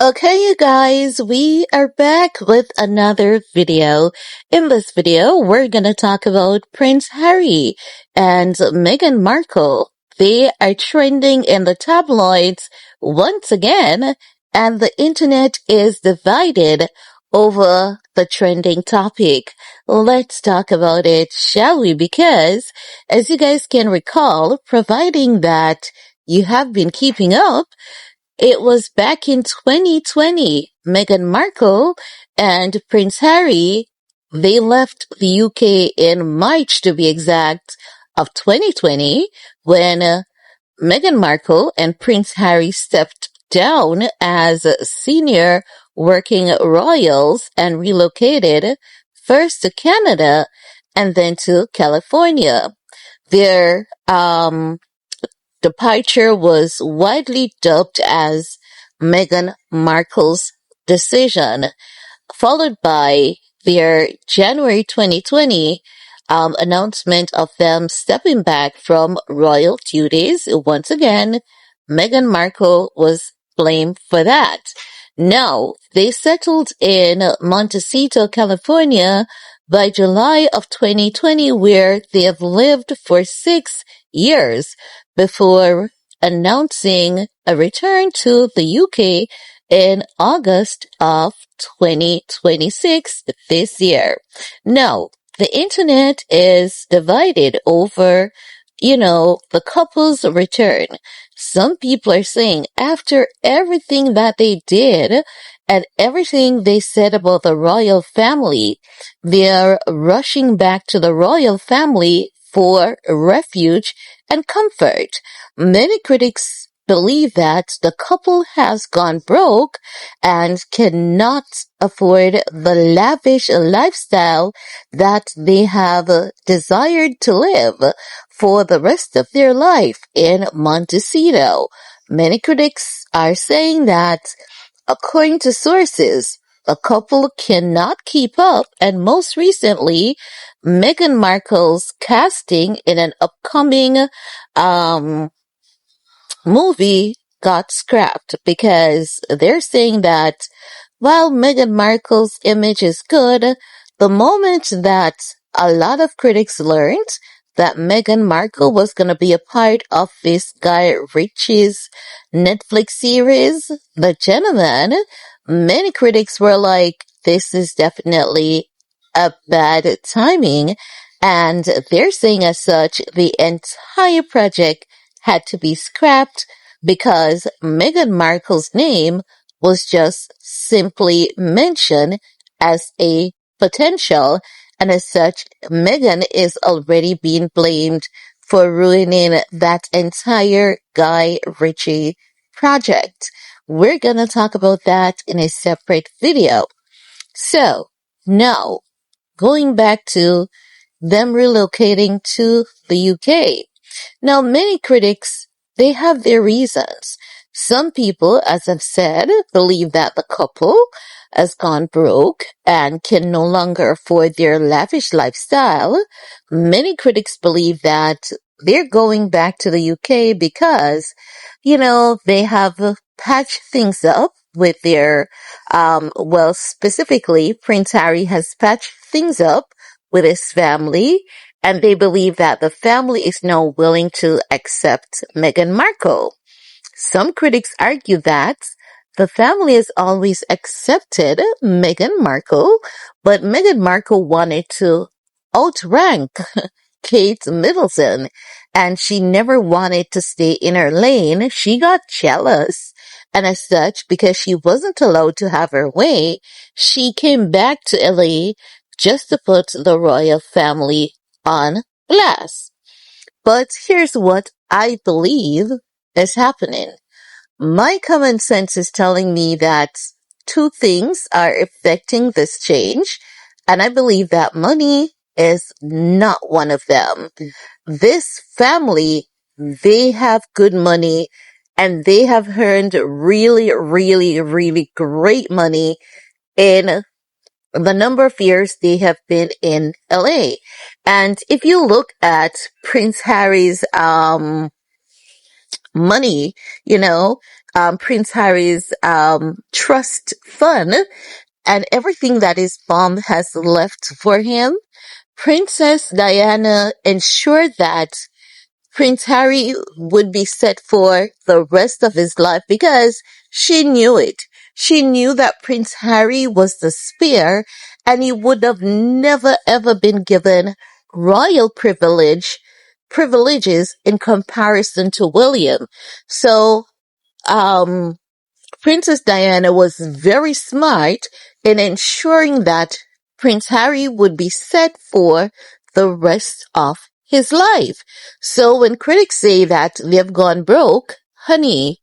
Okay, you guys, we are back with another video. In this video, we're gonna talk about Prince Harry and Meghan Markle. They are trending in the tabloids once again, and the internet is divided over the trending topic. Let's talk about it, shall we? Because, as you guys can recall, providing that you have been keeping up, it was back in 2020. Meghan Markle and Prince Harry, they left the UK in March, to be exact, of 2020 when Meghan Markle and Prince Harry stepped down as senior working royals and relocated first to Canada and then to California. Their departure was widely dubbed as Meghan Markle's decision, followed by their January 2020 announcement of them stepping back from royal duties. Once again, Meghan Markle was blamed for that. Now, they settled in Montecito, California by July of 2020, where they have lived for 6 years before announcing a return to the UK in August of 2026 this year. Now, the internet is divided over, the couple's return. Some people are saying after everything that they did and everything they said about the royal family, they're rushing back to the royal family for refuge and comfort. Many critics believe that the couple has gone broke and cannot afford the lavish lifestyle that they have desired to live for the rest of their life in Montecito. Many critics are saying that, according to sources, the couple cannot keep up, and most recently, Meghan Markle's casting in an upcoming movie got scrapped because they're saying that while Meghan Markle's image is good, the moment that a lot of critics learned that Meghan Markle was going to be a part of this Guy Ritchie's Netflix series, The Gentleman, many critics were like, this is definitely a bad timing. And they're saying as such, the entire project had to be scrapped because Meghan Markle's name was just simply mentioned as a potential, and as such, Meghan is already being blamed for ruining that entire Guy Ritchie project. We're gonna talk about that in a separate video. So, now, going back to them relocating to the UK. Now, many critics, they have their reasons. Some people, as I've said, believe that the couple has gone broke and can no longer afford their lavish lifestyle. Many critics believe that they're going back to the UK because, they have patched things up with their, specifically, Prince Harry has patched things up with his family, and they believe that the family is now willing to accept Meghan Markle. Some critics argue that the family has always accepted Meghan Markle, but Meghan Markle wanted to outrank Kate Middleton, and she never wanted to stay in her lane. She got jealous, and as such, because she wasn't allowed to have her way, she came back to LA just to put the royal family on blast. But here's what I believe is happening. My common sense is telling me that two things are affecting this change, and I believe that money is not one of them. This family, they have good money, and they have earned really, really, really great money in the number of years they have been in LA. And if you look at Prince Harry's money, Prince Harry's trust fund, and everything that his mom has left for him, Princess Diana ensured that Prince Harry would be set for the rest of his life because she knew it. She knew that Prince Harry was the spare and he would have never ever been given royal privileges in comparison to William. So, um, Princess Diana was very smart in ensuring that Prince Harry would be set for the rest of his life. So when critics say that they've gone broke, honey,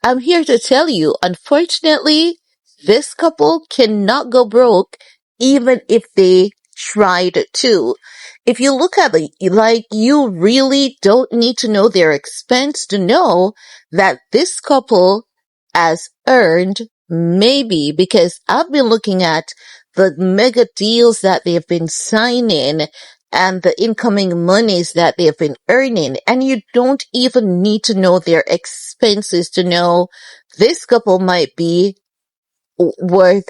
I'm here to tell you, unfortunately, this couple cannot go broke even if they tried to. If you look at it, like, you really don't need to know their expense to know that this couple has earned, maybe, because I've been looking at the mega deals that they've been signing and the incoming monies that they've been earning. And you don't even need to know their expenses to know this couple might be worth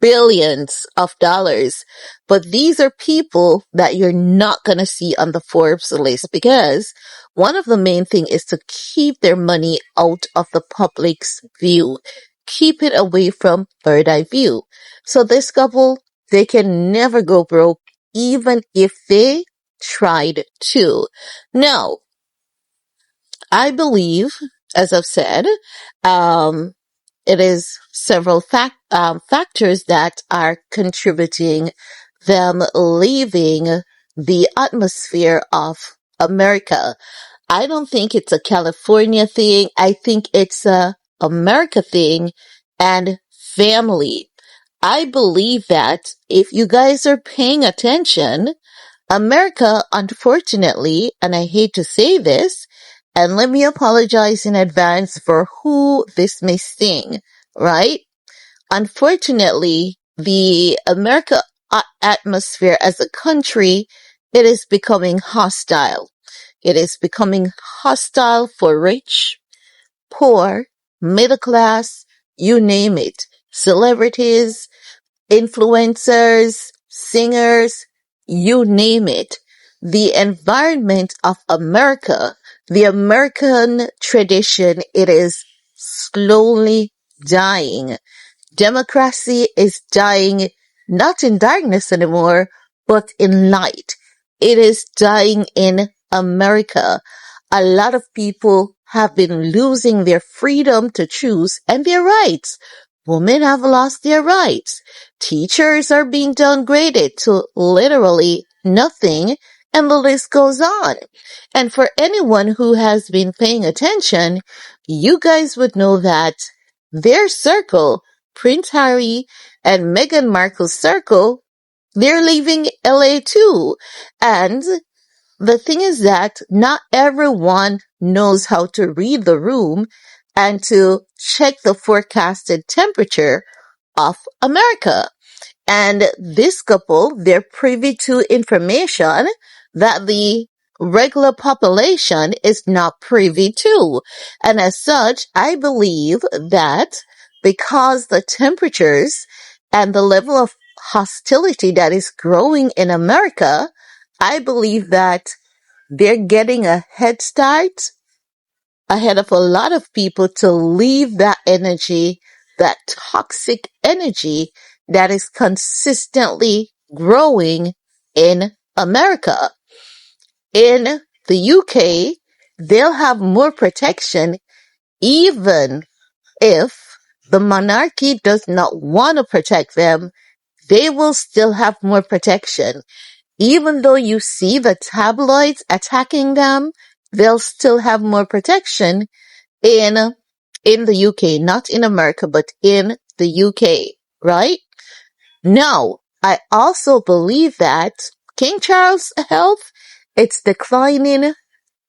billions of dollars. But these are people that you're not going to see on the Forbes list because one of the main thing is to keep their money out of the public's view. Keep it away from third eye view. So this couple, they can never go broke even if they tried to. Now, I believe, as I've said, it is several factors that are contributing them leaving the atmosphere of America. I don't think it's a California thing. I think it's a America thing and family. I believe that if you guys are paying attention, America, unfortunately, and I hate to say this, and let me apologize in advance for who this may sting, right? Unfortunately, the America atmosphere as a country, it is becoming hostile. It is becoming hostile for rich, poor, middle class, you name it. Celebrities, influencers, singers, you name it. The environment of America, the American tradition, it is slowly dying. Democracy is dying not in darkness anymore, but in light. It is dying in America. A lot of people have been losing their freedom to choose and their rights. Women have lost their rights. Teachers are being downgraded to literally nothing, and the list goes on. And for anyone who has been paying attention, you guys would know that their circle, Prince Harry and Meghan Markle's circle, they're leaving LA too. And the thing is that not everyone knows how to read the room and to check the forecasted temperature of America. And this couple, they're privy to information that the regular population is not privy to. And as such, I believe that because the temperatures and the level of hostility that is growing in America, I believe that they're getting a head start ahead of a lot of people to leave that energy, that toxic energy that is consistently growing in America. In the UK, they'll have more protection even if the monarchy does not want to protect them. They will still have more protection. Even though you see the tabloids attacking them, they'll still have more protection in the UK, not in America, but in the UK, right? Now, I also believe that King Charles' health, it's declining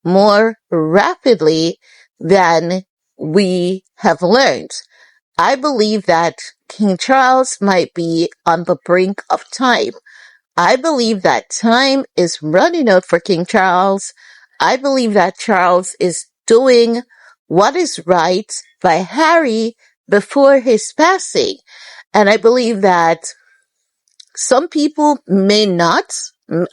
more rapidly than we have learned. I believe that King Charles might be on the brink of time. I believe that time is running out for King Charles. I believe that Charles is doing what is right by Harry before his passing. And I believe that some people may not,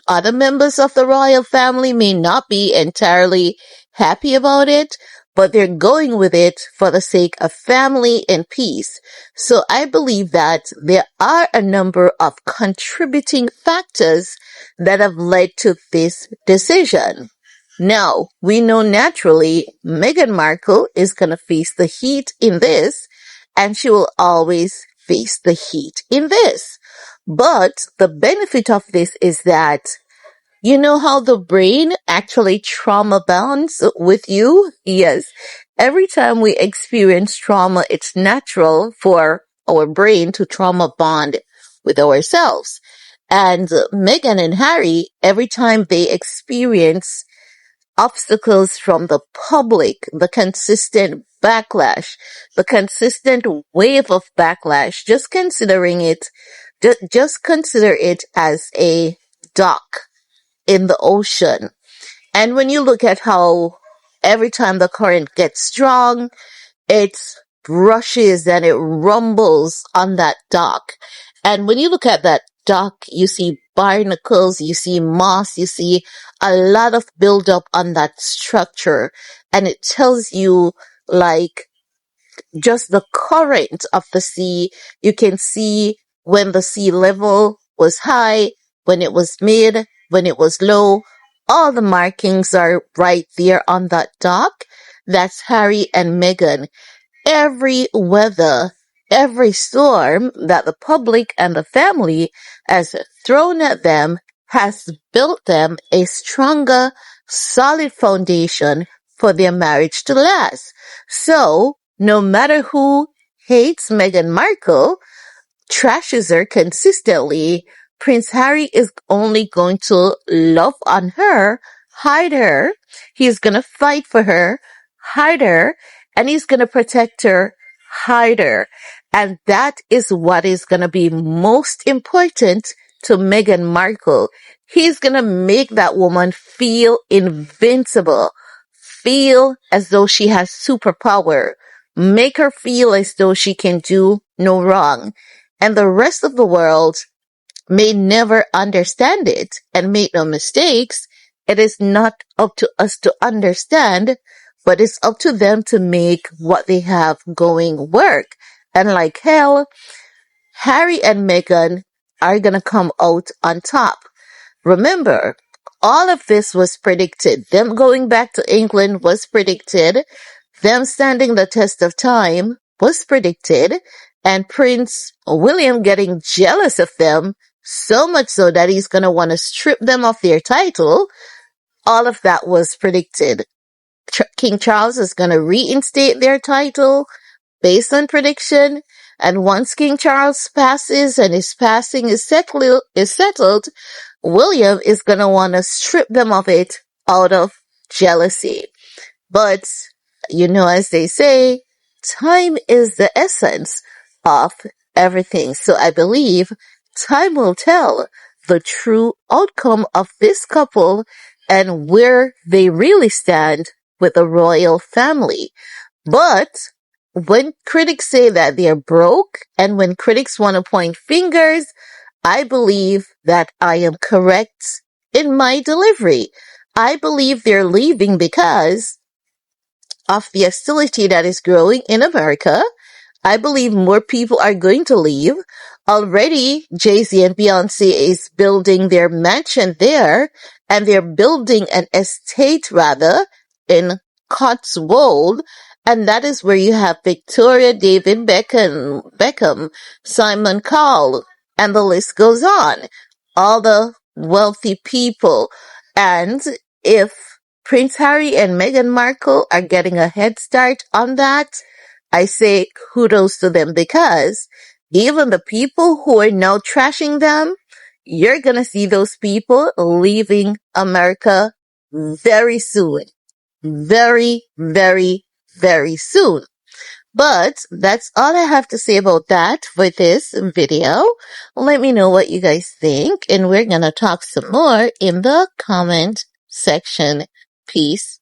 other members of the royal family may not be entirely happy about it, but they're going with it for the sake of family and peace. So I believe that there are a number of contributing factors that have led to this decision. Now, we know naturally Meghan Markle is going to face the heat in this, and she will always face the heat in this. But the benefit of this is that you know how the brain actually trauma bonds with you? Yes. Every time we experience trauma, it's natural for our brain to trauma bond with ourselves. And Meghan and Harry, every time they experience obstacles from the public, the consistent backlash, the consistent wave of backlash, just consider it as a dock in the ocean. And when you look at how every time the current gets strong, it rushes and it rumbles on that dock. And when you look at that dock, you see barnacles, you see moss, you see a lot of buildup on that structure. And it tells you like just the current of the sea. You can see when the sea level was high, when it was mid, when it was low. All the markings are right there on that dock. That's Harry and Meghan. Every weather, every storm that the public and the family has thrown at them has built them a stronger, solid foundation for their marriage to last. So, no matter who hates Meghan Markle, trashes her consistently, Prince Harry is only going to love on her, hide her. He's going to fight for her, hide her, and he's going to protect her, hide her. And that is what is going to be most important to Meghan Markle. He's going to make that woman feel invincible, feel as though she has superpower, make her feel as though she can do no wrong. And the rest of the world may never understand it. And make no mistakes, it is not up to us to understand, but it's up to them to make what they have going work. And like hell, Harry and Meghan are gonna come out on top. Remember, all of this was predicted. Them going back to England was predicted. Them standing the test of time was predicted. And Prince William getting jealous of them, so much so that he's going to want to strip them of their title. All of that was predicted. King Charles is going to reinstate their title based on prediction. And once King Charles passes and his passing is settled, William is going to want to strip them of it out of jealousy. But, you know, as they say, time is the essence of everything. So I believe time will tell the true outcome of this couple and where they really stand with the royal family. But when critics say that they're broke and when critics want to point fingers, I believe that I am correct in my delivery. I believe they're leaving because of the hostility that is growing in America. I believe more people are going to leave. Already, Jay-Z and Beyonce is building their mansion there, and they're building an estate rather in Cotswold, and that is where you have Victoria, David Beckham, Simon Cowell, and the list goes on. All the wealthy people. And if Prince Harry and Meghan Markle are getting a head start on that, I say kudos to them, because even the people who are now trashing them, you're gonna see those people leaving America very soon. Very, very, very soon. But that's all I have to say about that for this video. Let me know what you guys think, and we're gonna talk some more in the comment section. Peace.